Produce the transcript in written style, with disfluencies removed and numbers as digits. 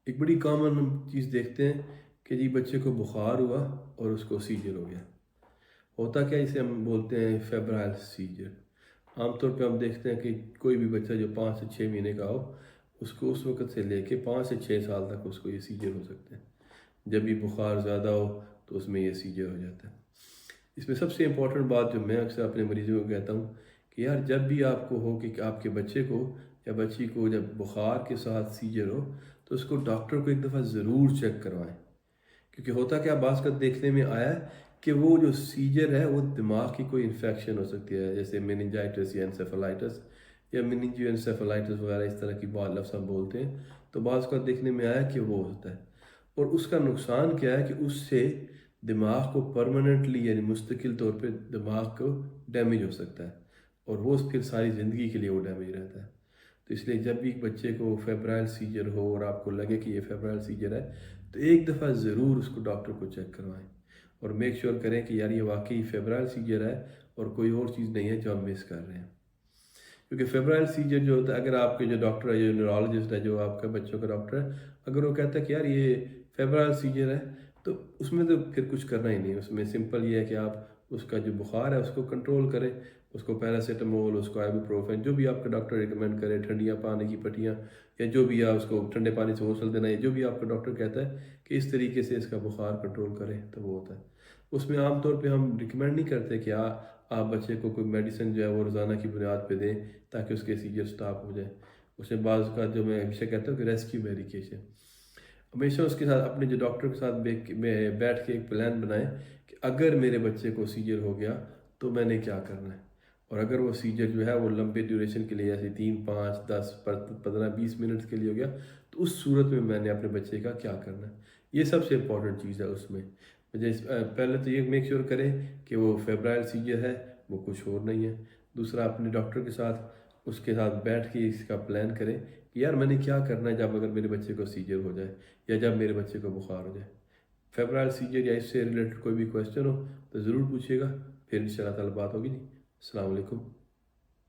ایک بڑی کامن ہم چیز دیکھتے ہیں کہ جی بچے کو بخار ہوا اور اس کو سیجر ہو گیا۔ ہوتا کیا اسے ہم بولتے ہیں فیبرائل سیجر۔ عام طور پہ ہم دیکھتے ہیں کہ کوئی بھی بچہ جو 5 سے 6 مہینے کا ہو، اس کو اس وقت سے لے کے 5 سے 6 سال تک اس کو یہ سیجر ہو سکتے ہیں۔ جب بھی بخار زیادہ ہو تو اس میں یہ سیجر ہو جاتا ہے۔ اس میں سب سے امپورٹنٹ بات جو میں اکثر اپنے مریضوں کو کہتا ہوں کہ یار جب بھی آپ کو ہو کہ آپ کے بچے کو یا بچی کو جب بخار کے ساتھ سیجر ہو تو اس کو ڈاکٹر کو ایک دفعہ ضرور چیک کروائیں، کیونکہ ہوتا کیا بعض کا دیکھنے میں آیا ہے کہ وہ جو سیجر ہے وہ دماغ کی کوئی انفیکشن ہو سکتی ہے، جیسے میننجائٹس یا انسیفلائٹس یا میننجیو انسیفلائٹس وغیرہ اس طرح کی بات لفظ ہم بولتے ہیں، تو بعض کا دیکھنے میں آیا کہ وہ ہوتا ہے۔ اور اس کا نقصان کیا ہے کہ اس سے دماغ کو پرماننٹلی یعنی مستقل طور پہ دماغ کو ڈیمیج ہو سکتا ہے، اور وہ پھر ساری زندگی کے لیے وہ ڈیمیج رہتا ہے۔ تو اس لیے جب بھی ایک بچے کو فیبرائل سیجر ہو اور آپ کو لگے کہ یہ فیبرائل سیجر ہے تو ایک دفعہ ضرور اس کو ڈاکٹر کو چیک کروائیں اور میک شیور کریں کہ یار یہ واقعی فیبرائل سیجر ہے اور کوئی اور چیز نہیں ہے جو ہم مس کر رہے ہیں۔ کیونکہ فیبرائل سیجر جو ہوتا ہے، اگر آپ کے جو ڈاکٹر ہے، جو نیورولوجسٹ ہے، جو آپ کا بچوں کا ڈاکٹر ہے، اگر وہ کہتا ہے کہ یار یہ فیبرائل سیجر ہے تو اس میں تو پھر کچھ کرنا ہی نہیں۔ اس میں سمپل یہ ہے کہ آپ اس کا جو بخار ہے اس کو کنٹرول کریں، اس کو پیراسیٹامول، اس کو آئیبوپروفین، جو بھی آپ کا ڈاکٹر ریکمینڈ کرے، ٹھنڈیاں پانی کی پٹیاں یا جو بھی ہے اس کو ٹھنڈے پانی سے غسل دینا، یا جو بھی آپ کا ڈاکٹر کہتا ہے کہ اس طریقے سے اس کا بخار کنٹرول کرے تو وہ ہوتا ہے۔ اس میں عام طور پہ ہم ریکمینڈ نہیں کرتے کہ آپ بچے کو کوئی میڈیسن جو ہے وہ روزانہ کی بنیاد پہ دیں تاکہ اس کے سیجر سٹاپ ہو جائے۔ اس میں بعض کا جو میں ہمیشہ کہتا ہوں کہ ریسکیو میڈیکیشن، ہمیشہ اس کے ساتھ اپنے جو ڈاکٹر کے ساتھ بیٹھ کے ایک پلان بنائیں کہ اگر میرے بچے کو سیجر ہو گیا تو میں نے کیا کرنا ہے، اور اگر وہ سیجر جو ہے وہ لمبے ڈیوریشن کے لیے ایسے 3 5 10 15 20 منٹ کے لیے ہو گیا تو اس صورت میں نے اپنے بچے کا کیا کرنا ہے۔ یہ سب سے امپورٹنٹ چیز ہے اس میں۔ پہلے تو یہ میک شیور کریں کہ وہ فیبرائل سیجر ہے، وہ کچھ اور نہیں ہے۔ دوسرا اپنے ڈاکٹر کے ساتھ اس کے ساتھ بیٹھ کے اس کا پلان کریں کہ یار میں نے کیا کرنا ہے جب اگر میرے بچے کو سیجر ہو جائے یا جب میرے بچے کو بخار ہو جائے۔ فیبرائل سیجر یا اس سے ریلیٹڈ کوئی بھی کویسچن ہو تو ضرور پوچھیے گا، پھر انشاءاللہ تعالیٰ بات ہوگی۔ جی السلام علیکم۔